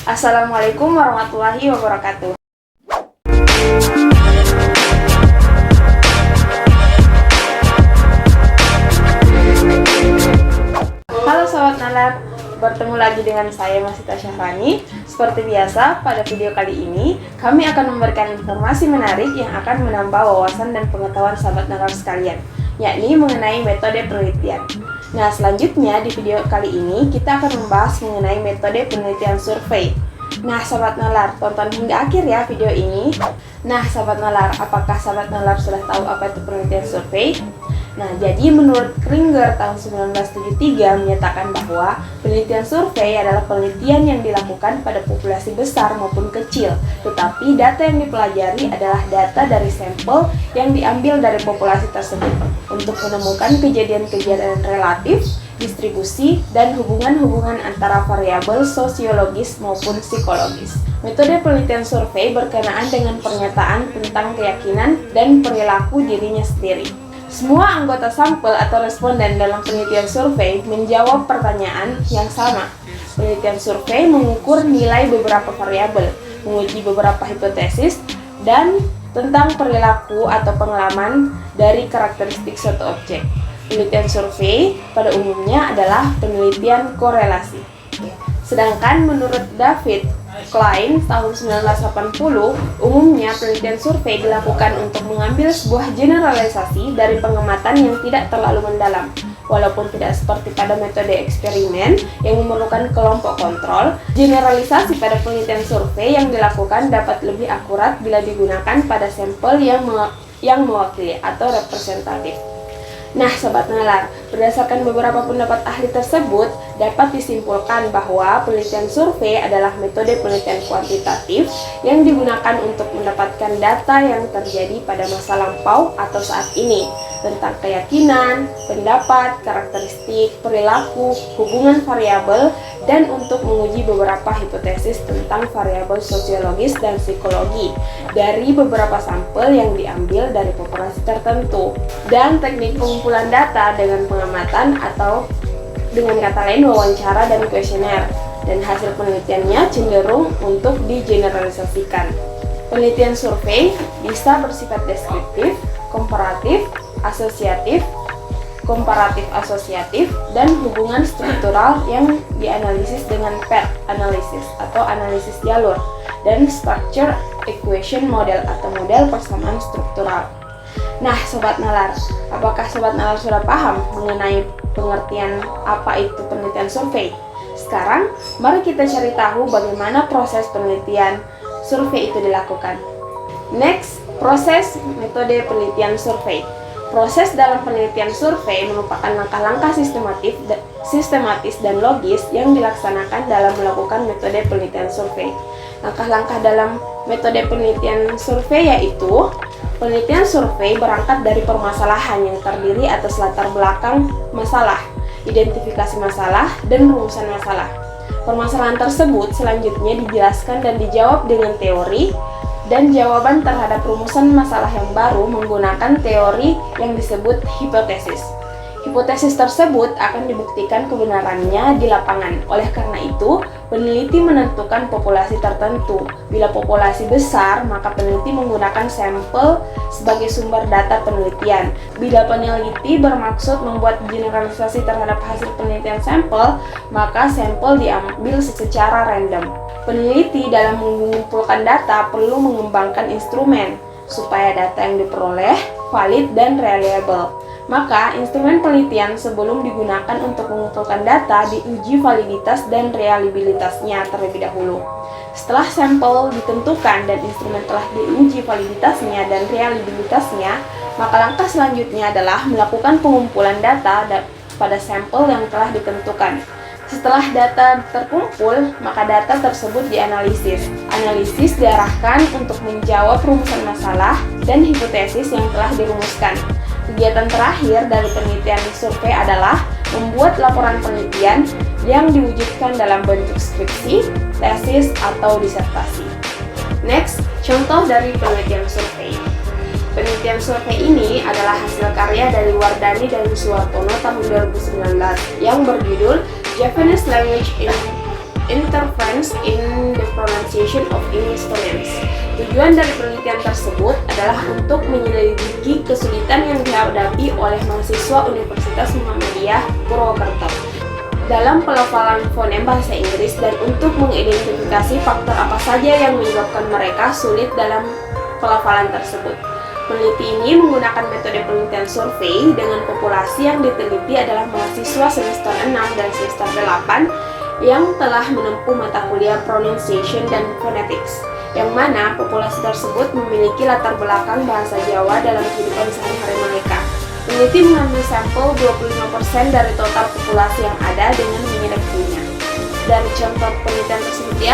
Assalamualaikum warahmatullahi wabarakatuh. Halo Sobat Nalar, bertemu lagi dengan saya Masita Syahrani. Seperti biasa, pada video kali ini kami akan memberikan informasi menarik yang akan menambah wawasan dan pengetahuan Sobat Nalar sekalian, yakni mengenai metode penelitian. Nah, selanjutnya di video kali ini kita akan membahas mengenai metode penelitian survei. Nah, Sobat Nalar, tonton hingga akhir ya video ini. Nah, Sobat Nalar, apakah Sobat Nalar sudah tahu apa itu penelitian survei? Nah, jadi menurut Kringer tahun 1973 menyatakan bahwa penelitian survei adalah penelitian yang dilakukan pada populasi besar maupun kecil, tetapi data yang dipelajari adalah data dari sampel yang diambil dari populasi tersebut untuk menemukan kejadian-kejadian relatif, distribusi, dan hubungan-hubungan antara variabel sosiologis maupun psikologis. Metode penelitian survei berkenaan dengan pernyataan tentang keyakinan dan perilaku dirinya sendiri. Semua anggota sampel atau responden dalam penelitian survei menjawab pertanyaan yang sama. Penelitian survei mengukur nilai beberapa variabel, menguji beberapa hipotesis, dan tentang perilaku atau pengalaman dari karakteristik suatu objek. Penelitian survei pada umumnya adalah penelitian korelasi. Sedangkan menurut David Klein tahun 1980, umumnya penelitian survei dilakukan untuk mengambil sebuah generalisasi dari pengamatan yang tidak terlalu mendalam. Walaupun tidak seperti pada metode eksperimen yang memerlukan kelompok kontrol, generalisasi pada penelitian survei yang dilakukan dapat lebih akurat bila digunakan pada sampel yang mewakili atau representatif. Nah, Sobat Nalar, berdasarkan beberapa pendapat ahli tersebut, dapat disimpulkan bahwa penelitian survei adalah metode penelitian kuantitatif yang digunakan untuk mendapatkan data yang terjadi pada masa lampau atau saat ini tentang keyakinan, pendapat, karakteristik, perilaku, hubungan variabel, dan untuk menguji beberapa hipotesis tentang variabel sosiologis dan psikologi dari beberapa sampel yang diambil dari populasi tertentu, dan teknik pengumpulan data dengan pengamatan atau dengan kata lain wawancara dan kuesioner, dan hasil penelitiannya cenderung untuk digeneralisasikan. Penelitian survei bisa bersifat deskriptif, komparatif, asosiatif, komparatif-asosiatif, dan hubungan struktural yang dianalisis dengan path analysis atau analisis jalur, dan structure equation model atau model persamaan struktural. Nah, Sobat Nalar, apakah Sobat Nalar sudah paham mengenai pengertian apa itu penelitian survei? Sekarang, mari kita cari tahu bagaimana proses penelitian survei itu dilakukan. Next, proses metode penelitian survei. Proses dalam penelitian survei merupakan langkah-langkah sistematis dan logis yang dilaksanakan dalam melakukan metode penelitian survei. Langkah-langkah dalam metode penelitian survei yaitu: penelitian survei berangkat dari permasalahan yang terdiri atas latar belakang masalah, identifikasi masalah, dan rumusan masalah. Permasalahan tersebut selanjutnya dijelaskan dan dijawab dengan teori dan jawaban terhadap rumusan masalah yang baru menggunakan teori yang disebut hipotesis. Hipotesis tersebut akan dibuktikan kebenarannya di lapangan. Oleh karena itu, peneliti menentukan populasi tertentu. Bila populasi besar, maka peneliti menggunakan sampel sebagai sumber data penelitian. Bila peneliti bermaksud membuat generalisasi terhadap hasil penelitian sampel, maka sampel diambil secara random. Peneliti dalam mengumpulkan data perlu mengembangkan instrumen supaya data yang diperoleh valid dan reliable. Maka, instrumen penelitian sebelum digunakan untuk mengumpulkan data diuji validitas dan reliabilitasnya terlebih dahulu. Setelah sampel ditentukan dan instrumen telah diuji validitasnya dan reliabilitasnya, maka langkah selanjutnya adalah melakukan pengumpulan data pada sampel yang telah ditentukan. Setelah data terkumpul, maka data tersebut dianalisis. Analisis diarahkan untuk menjawab rumusan masalah dan hipotesis yang telah dirumuskan. Kegiatan terakhir dari penelitian survei adalah membuat laporan penelitian yang diwujudkan dalam bentuk skripsi, tesis, atau disertasi. Next, contoh dari penelitian survei. Penelitian survei ini adalah hasil karya dari Wardani dan Suwartono tahun 2019 yang berjudul Japanese Language Interference in pronunciation of English phonemes. Tujuan dari penelitian tersebut adalah untuk menyelidiki kesulitan yang dihadapi oleh mahasiswa Universitas Muhammadiyah Purwokerto dalam pelafalan fonem bahasa Inggris dan untuk mengidentifikasi faktor apa saja yang menyebabkan mereka sulit dalam pelafalan tersebut. Peneliti ini menggunakan metode penelitian survei dengan populasi yang diteliti adalah mahasiswa semester 6 dan semester 8 yang telah menempuh mata kuliah Pronunciation dan Phonetics, yang mana populasi tersebut memiliki latar belakang bahasa Jawa dalam kehidupan sehari-hari mereka. Peneliti mengambil sampel 25% dari total populasi yang ada dengan menyeleksinya. Dari contoh penelitian tersebut di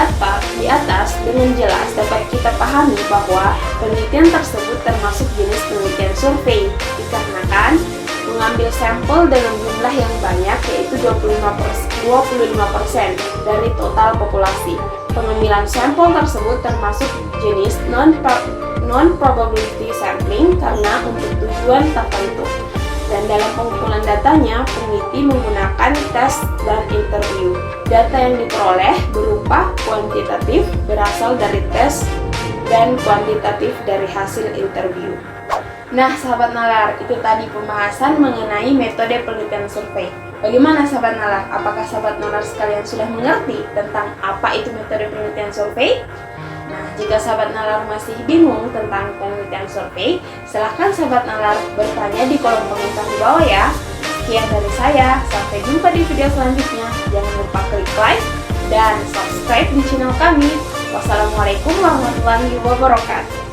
atas, dengan jelas dapat kita pahami bahwa penelitian tersebut termasuk jenis penelitian survei, dikarenakan mengambil sampel dengan jumlah yang banyak, yaitu 25% dari total populasi. Pengambilan sampel tersebut termasuk jenis non-probability sampling karena untuk tujuan tertentu. Dan dalam pengumpulan datanya, peneliti menggunakan tes dan interview. Data yang diperoleh berupa kuantitatif berasal dari tes dan kuantitatif dari hasil interview. Nah, sahabat nalar, itu tadi pembahasan mengenai metode penelitian survei. Bagaimana sahabat nalar? Apakah sahabat nalar sekalian sudah mengerti tentang apa itu metode penelitian survei? Nah, jika sahabat nalar masih bingung tentang penelitian survei, silahkan sahabat nalar bertanya di kolom komentar di bawah ya. Sekian dari saya, sampai jumpa di video selanjutnya. Jangan lupa klik like dan subscribe di channel kami. Wassalamualaikum warahmatullahi wabarakatuh.